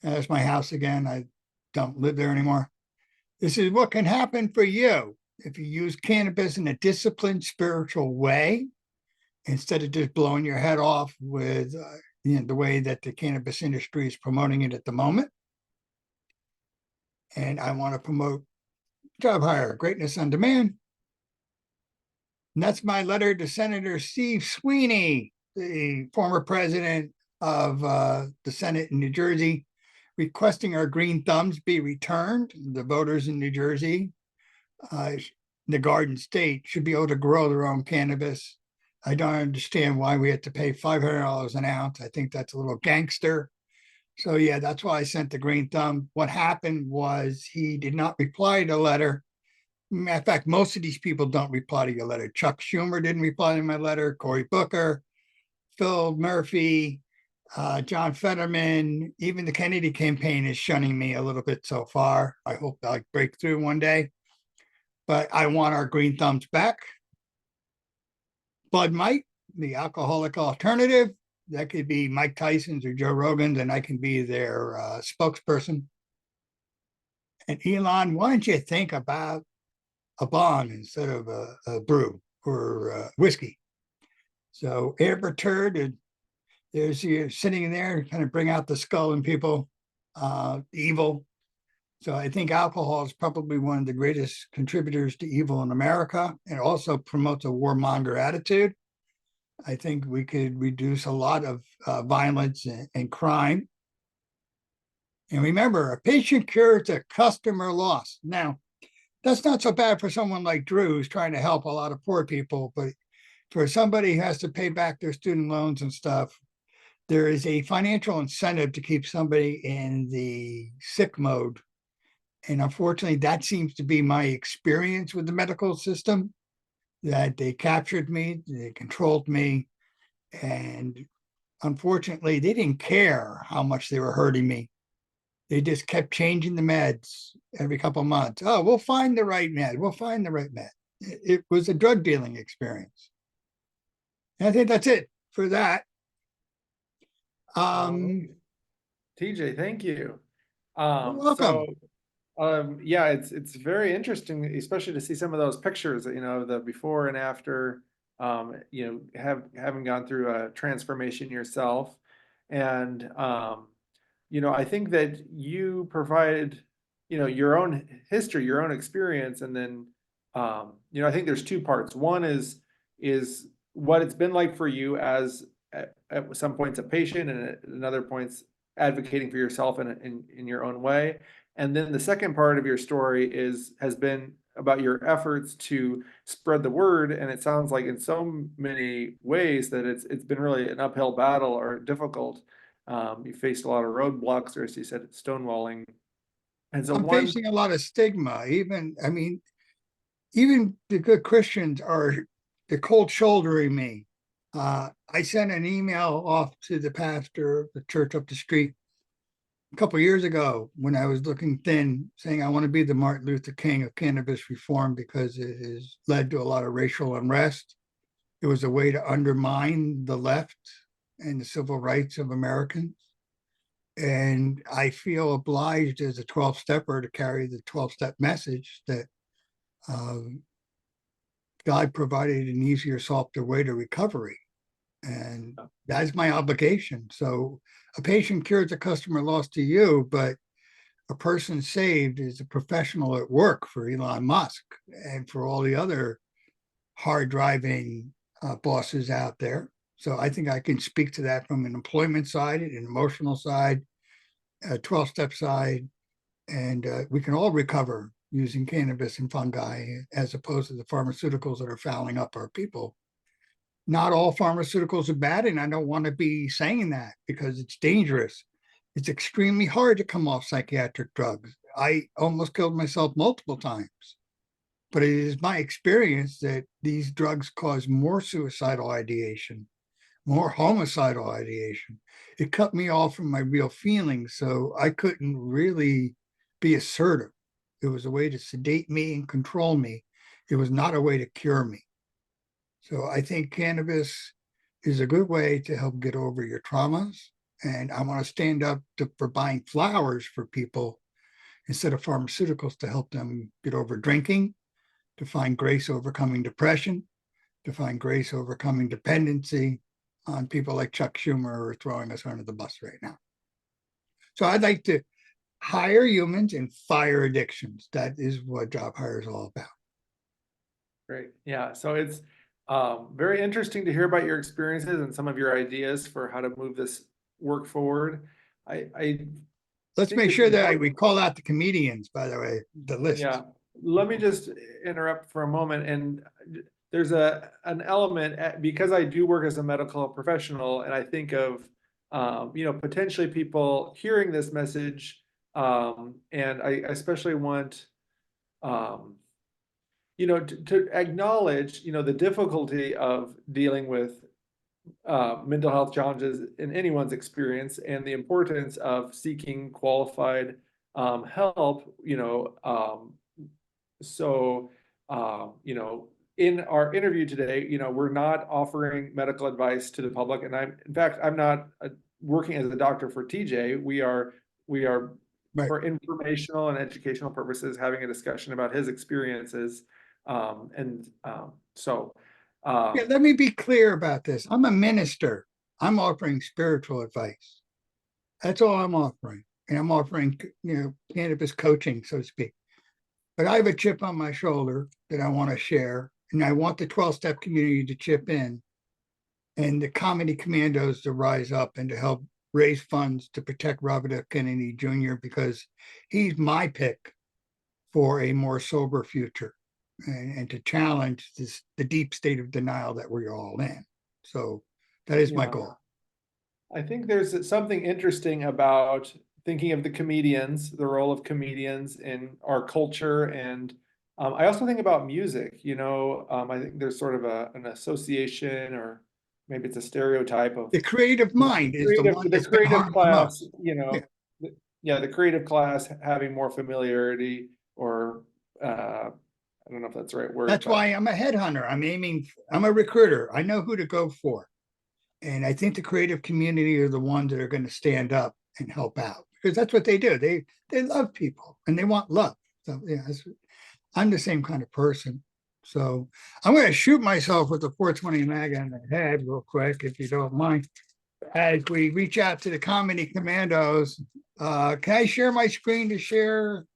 There's my house again. I don't live there anymore. This is what can happen for you if you use cannabis in a disciplined, spiritual way, instead of just blowing your head off with the way that the cannabis industry is promoting it at the moment. And I want to promote job hire, greatness on demand. And that's my letter to Senator Steve Sweeney, the former president of the Senate in New Jersey, requesting our green thumbs be returned. The voters in New Jersey, the Garden State, should be able to grow their own cannabis. I don't understand why we have to pay $500 an ounce. I think that's a little gangster. So yeah, that's why I sent the green thumb. What happened was he did not reply to the letter. Matter of fact, most of these people don't reply to your letter. Chuck Schumer didn't reply to my letter. Cory Booker, Phil Murphy, John Fetterman, even the Kennedy campaign is shunning me a little bit so far. I hope I'll break through one day. But I want our green thumbs back. Bud Mike, the alcoholic alternative, that could be Mike Tyson's or Joe Rogan's, and I can be their spokesperson. And Elon, why don't you think about a bong instead of a brew or whiskey? So Amber Turd, there's you sitting there, kind of bring out the skull in people, evil. So I think alcohol is probably one of the greatest contributors to evil in America. It also promotes a warmonger attitude. I think we could reduce a lot of violence and crime. And remember, a patient cures a customer loss. Now, that's not so bad for someone like Drew, who's trying to help a lot of poor people, but for somebody who has to pay back their student loans and stuff, there is a financial incentive to keep somebody in the sick mode. And unfortunately, that seems to be my experience with the medical system, that they captured me, they controlled me, and unfortunately, they didn't care how much they were hurting me. They just kept changing the meds every couple of months. Oh, we'll find the right med. We'll find the right med. It was a drug dealing experience. And I think that's it for that. TJ, thank you. You're welcome. Yeah, it's very interesting, especially to see some of those pictures, the before and after, having gone through a transformation yourself. And, I think that you provide, your own history, your own experience. And then, I think there's two parts. One is what it's been like for you as at some points a patient, and at other points advocating for yourself in your own way. And then the second part of your story has been about your efforts to spread the word. And it sounds like in so many ways that it's been really an uphill battle or difficult. You faced a lot of roadblocks, or as you said, stonewalling. And so I'm facing a lot of stigma. Even the good Christians they're cold shouldering me. I sent an email off to the pastor of the church up the street a couple of years ago when I was looking thin, saying I want to be the Martin Luther King of cannabis reform because it has led to a lot of racial unrest. It was a way to undermine the left and the civil rights of Americans. And I feel obliged as a 12-stepper to carry the 12-step message that God provided an easier, softer way to recovery. And that's my obligation. So a patient cures a customer loss to you, but a person saved is a professional at work for Elon Musk and for all the other hard driving bosses out there. So I think I can speak to that from an employment side, an emotional side, a 12-step side, and we can all recover using cannabis and fungi as opposed to the pharmaceuticals that are fouling up our people. Not all pharmaceuticals are bad, and I don't want to be saying that because it's dangerous. It's extremely hard to come off psychiatric drugs. I almost killed myself multiple times. But it is my experience that these drugs cause more suicidal ideation, more homicidal ideation. It cut me off from my real feelings, so I couldn't really be assertive. It was a way to sedate me and control me. It was not a way to cure me. So I think cannabis is a good way to help get over your traumas. And I want to stand up for buying flowers for people instead of pharmaceuticals to help them get over drinking, to find grace overcoming depression, to find grace overcoming dependency on people like Chuck Schumer who are throwing us under the bus right now. So I'd like to hire humans and fire addictions. That is what Job Hire is all about. Great. Yeah. So it's very interesting to hear about your experiences and some of your ideas for how to move this work forward. I Let's think make it's sure that important- we call out the comedians, by the way, the list. Yeah, let me just interrupt for a moment. And there's an element, because I do work as a medical professional, and I think of potentially people hearing this message, and I especially want to acknowledge the difficulty of dealing with mental health challenges in anyone's experience, and the importance of seeking qualified help. In our interview today, we're not offering medical advice to the public, and I'm not working as a doctor for TJ. We are Right. for informational and educational purposes having a discussion about his experiences, Yeah, let me be clear about this. I'm a minister. I'm offering spiritual advice. That's all I'm offering. And I'm offering, cannabis coaching, so to speak. But I have a chip on my shoulder that I want to share. And I want the 12-step community to chip in and the comedy commandos to rise up and to help raise funds to protect Robert F. Kennedy Jr. because he's my pick for a more sober future and to challenge the deep state of denial that we're all in. So that is my Yeah. goal. I think there's something interesting about thinking of the comedians, the role of comedians in our culture. And I also think about music, I think there's sort of an association, or maybe it's a stereotype of The creative mind is the one that's been creative harmed the class, most. the creative class having more familiarity, or I don't know if that's the right word. That's but- why I'm a headhunter. I'm a recruiter. I know who to go for. And I think the creative community are the ones that are going to stand up and help out because that's what they do. They love people and they want love. So yeah, I'm the same kind of person. So I'm going to shoot myself with the 420 MAGA in the head real quick, if you don't mind. As we reach out to the comedy commandos, can I share my screen to share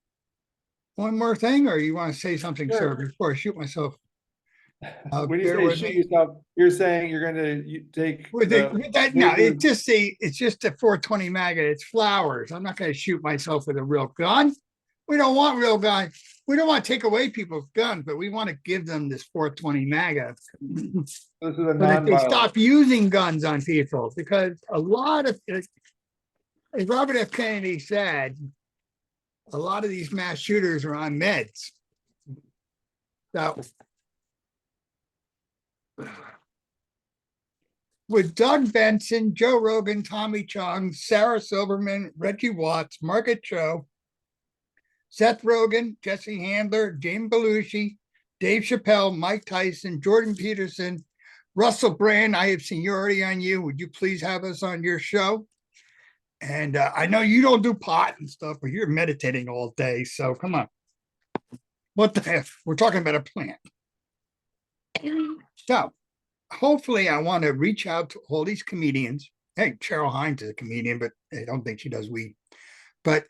one more thing, or you want to say something, Sure. sir, before I shoot myself? When you bear say with shoot me. yourself, you're saying you're gonna take With the that, no, neighbor's- it's just a 420 MAGA. It's flowers. I'm not going to shoot myself with a real gun. We don't want real guns. We don't want to take away people's guns, but we want to give them this 420 MAGA this is a so that they non-violent. stop using guns on people. Because a lot of, as Robert F. Kennedy said, a lot of these mass shooters are on meds. So with Doug Benson, Joe Rogan, Tommy Chong, Sarah Silverman, Reggie Watts, Margaret Cho, Seth Rogen, Jesse Handler, James Belushi, Dave Chappelle, Mike Tyson, Jordan Peterson, Russell Brand. I have seniority on you. Would you please have us on your show? And I know you don't do pot and stuff, but you're meditating all day. So come on. What the heck? We're talking about a plant. So hopefully I want to reach out to all these comedians. Hey, Cheryl Hines is a comedian, but I don't think she does weed. But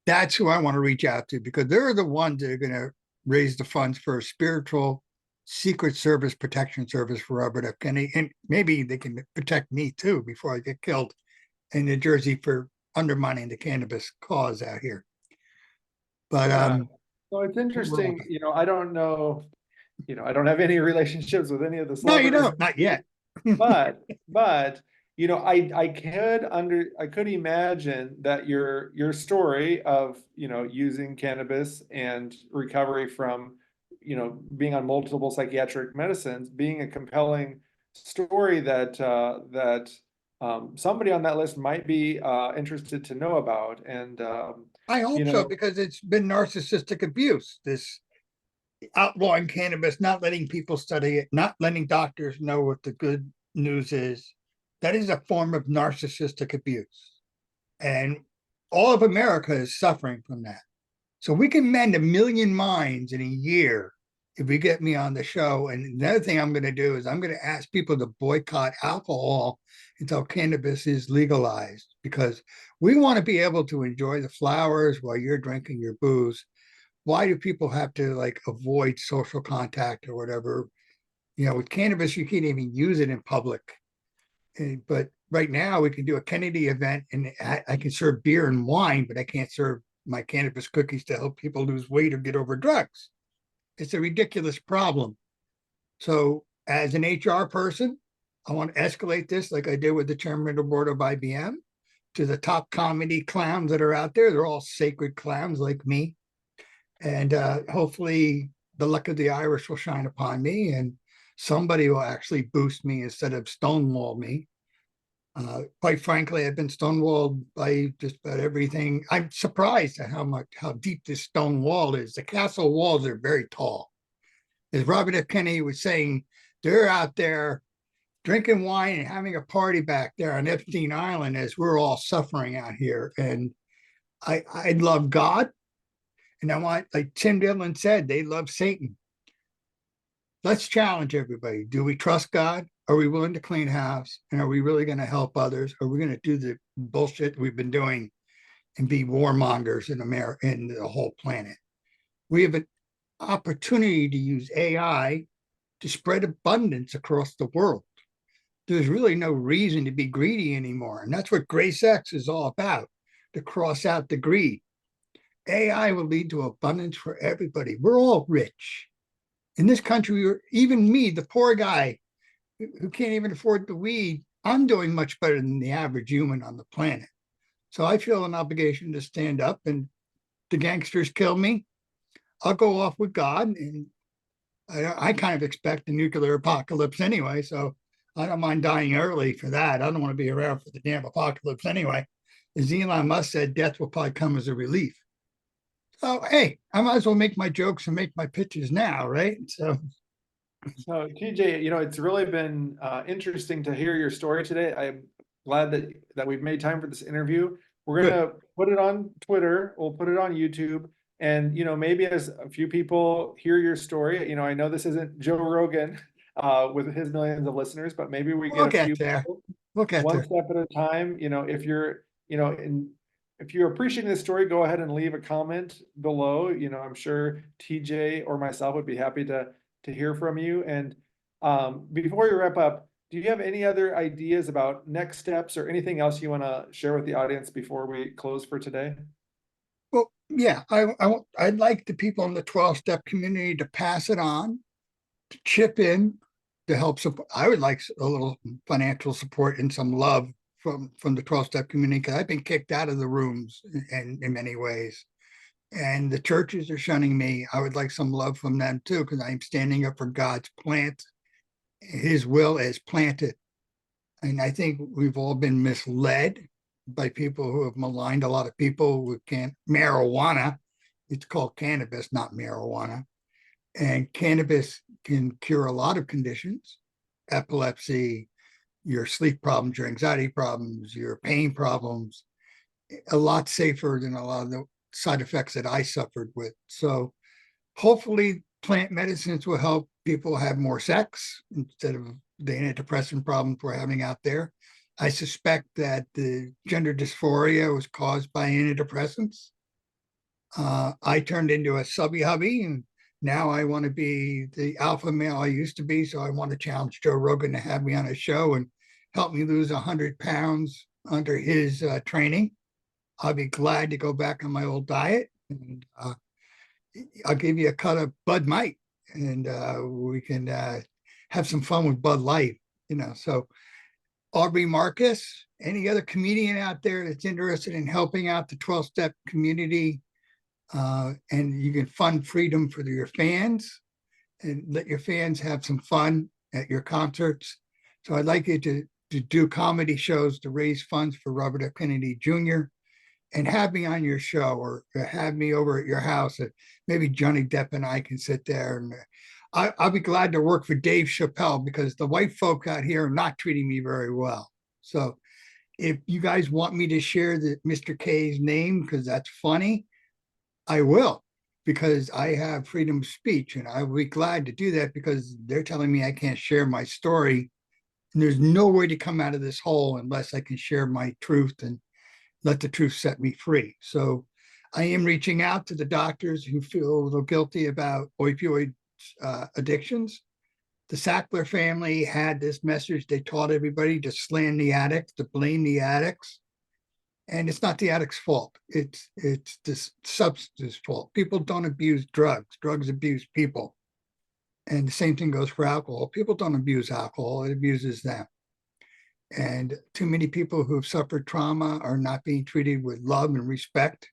that's who I want to reach out to because they're the ones that are going to raise the funds for a spiritual Secret Service protection service for Robert F. Kennedy. And maybe they can protect me too before I get killed in New Jersey for undermining the cannabis cause out here. But So it's interesting, I don't know, I don't have any relationships with any of the no, you celebrities. don't, not yet. But I could imagine that your story of using cannabis and recovery from being on multiple psychiatric medicines being a compelling story that somebody on that list might be interested to know about. And I hope you so, know- because it's been narcissistic abuse, this outlawing cannabis, not letting people study it, not letting doctors know what the good news is. That is a form of narcissistic abuse. And all of America is suffering from that. So we can mend 1,000,000 minds in a year if we get me on the show. And the other thing I'm going to do is I'm going to ask people to boycott alcohol until cannabis is legalized, because we want to be able to enjoy the flowers while you're drinking your booze. Why do people have to like avoid social contact or whatever? You know, with cannabis, you can't even use it in public. But right now we can do a Kennedy event and I can serve beer and wine, but I can't serve my cannabis cookies to help people lose weight or get over drugs. It's a ridiculous problem. So as an HR person, I want to escalate this like I did with the chairman of the board of IBM to the top comedy clowns that are out there. They're all sacred clowns like me. And hopefully the luck of the Irish will shine upon me and somebody will actually boost me instead of stonewall me. Quite frankly, I've been stonewalled by just about everything. I'm surprised at how deep this stone wall is. The castle walls are very tall. As Robert F. Kennedy was saying, they're out there drinking wine and having a party back there on Epstein Island as we're all suffering out here. And I love God. And I want, like Tim Dillon said, they love Satan. Let's challenge everybody. Do we trust God? Are we willing to clean house? And are we really going to help others? Are we going to do the bullshit we've been doing and be warmongers in America and the whole planet? We have an opportunity to use AI to spread abundance across the world. There's really no reason to be greedy anymore. And that's what Grace X is all about, to cross out the greed. AI will lead to abundance for everybody. We're all rich. In this country, even me, the poor guy who can't even afford the weed, I'm doing much better than the average human on the planet. So I feel an obligation to stand up, and the gangsters kill me, I'll go off with God. And I kind of expect a nuclear apocalypse anyway, so I don't mind dying early for that. I don't want to be around for the damn apocalypse anyway. As Elon Musk said, death will probably come as a relief. So, hey, I might as well make my jokes and make my pitches now, right? So TJ, it's really been interesting to hear your story today. I'm glad that we've made time for this interview. We're gonna put it on Twitter, we'll put it on YouTube, and maybe as a few people hear your story, I know this isn't Joe Rogan with his millions of listeners, but maybe we get a few people one step at a time. If you're appreciating this story, go ahead and leave a comment below. I'm sure TJ or myself would be happy to hear from you. And before we wrap up, do you have any other ideas about next steps or anything else you want to share with the audience before we close for today? Well, yeah, I'd like the people in the 12-step community to pass it on, to chip in, to help support. I would like a little financial support and some love from the 12-step community, because I've been kicked out of the rooms in many ways. And the churches are shunning me. I would like some love from them too, because I'm standing up for God's plant, his will as planted. And I think we've all been misled by people who have maligned a lot of people with marijuana. It's called cannabis, not marijuana. And cannabis can cure a lot of conditions: epilepsy, your sleep problems, your anxiety problems, your pain problems, a lot safer than a lot of the side effects that I suffered with. So hopefully plant medicines will help people have more sex instead of the antidepressant problems we're having out there. I suspect that the gender dysphoria was caused by antidepressants. I turned into a subby hubby, and now I want to be the alpha male I used to be. So I want to challenge Joe Rogan to have me on a show and help me lose 100 pounds under his training. I'll be glad to go back on my old diet, and I'll give you a cut of Bud Light, and we can have some fun with Bud Light, So Aubrey Marcus, any other comedian out there that's interested in helping out the 12-step community, and you can fund freedom for your fans and let your fans have some fun at your concerts. So I'd like you to do comedy shows to raise funds for Robert F. Kennedy Jr. and have me on your show, or have me over at your house. Maybe Johnny Depp and I can sit there, and I'll be glad to work for Dave Chappelle, because the white folk out here are not treating me very well. So if you guys want me to share the Mr. K's name, because that's funny, I will, because I have freedom of speech, and I will be glad to do that because they're telling me I can't share my story. And there's no way to come out of this hole unless I can share my truth and let the truth set me free. So I am reaching out to the doctors who feel a little guilty about opioid addictions. The Sackler family had this message. They taught everybody to slam the addicts, to blame the addicts. And it's not the addict's fault. It's this substance fault. People don't abuse drugs. Drugs abuse people. And the same thing goes for alcohol. People don't abuse alcohol. It abuses them. And too many people who've suffered trauma are not being treated with love and respect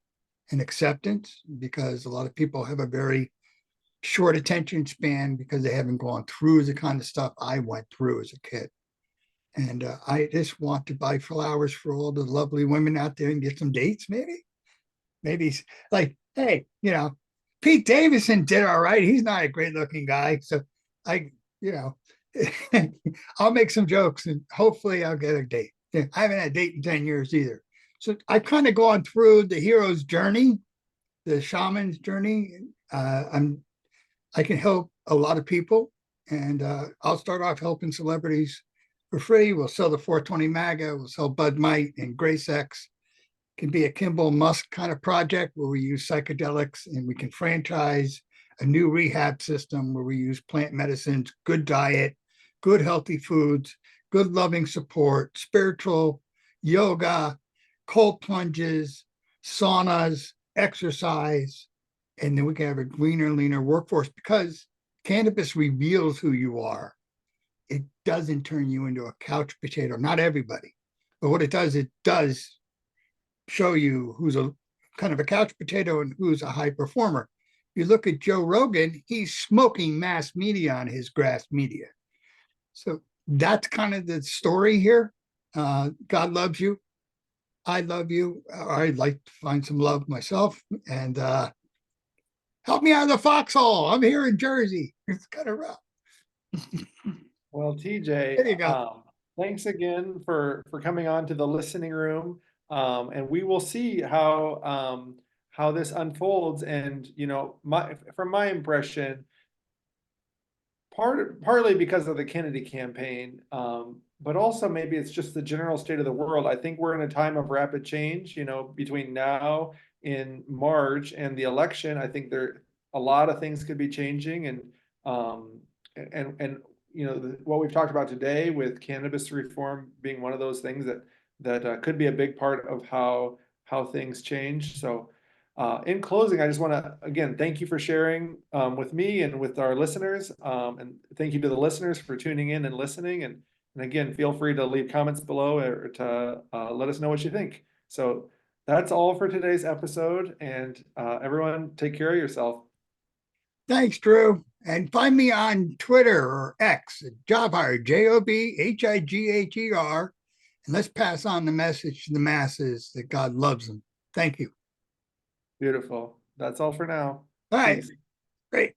and acceptance, because a lot of people have a very short attention span because they haven't gone through the kind of stuff I went through as a kid. And I just want to buy flowers for all the lovely women out there and get some dates, maybe like, hey, Pete Davidson did all right. He's not a great looking guy. So I, I'll make some jokes and hopefully I'll get a date. Yeah, I haven't had a date in 10 years either. So I've kind of gone through the hero's journey, the shaman's journey. I can help a lot of people, and I'll start off helping celebrities for free. We'll sell the 420 MAGA, we'll sell Bud Might and Grace X. It can be a Kimball Musk kind of project where we use psychedelics, and we can franchise a new rehab system where we use plant medicines, good diet, good healthy foods, good loving support, spiritual, yoga, cold plunges, saunas, exercise, and then we can have a greener, leaner workforce, because cannabis reveals who you are. It doesn't turn you into a couch potato. Not everybody, but what it does show you who's a kind of a couch potato and who's a high performer. You look at Joe Rogan, he's smoking mass media on his grass media. So that's kind of the story here. God loves you. I love you. I'd like to find some love myself, and help me out of the foxhole. I'm here in Jersey. It's kind of rough. Well, TJ, There you go. Thanks again for coming on to the listening room. And we will see how this unfolds. And from my impression, partly because of the Kennedy campaign, but also maybe it's just the general state of the world. I think we're in a time of rapid change, between now in March and the election. I think a lot of things could be changing, and what we've talked about today with cannabis reform being one of those things that could be a big part of how things change. So in closing, I just want to, again, thank you for sharing with me and with our listeners. And thank you to the listeners for tuning in and listening. And again, feel free to leave comments below or to let us know what you think. So that's all for today's episode. And everyone, take care of yourself. Thanks, Drew. And find me on Twitter or X at Jobhigher, JOBHIGHER. And let's pass on the message to the masses that God loves them. Thank you. Beautiful. That's all for now. All right. Thanks. Great.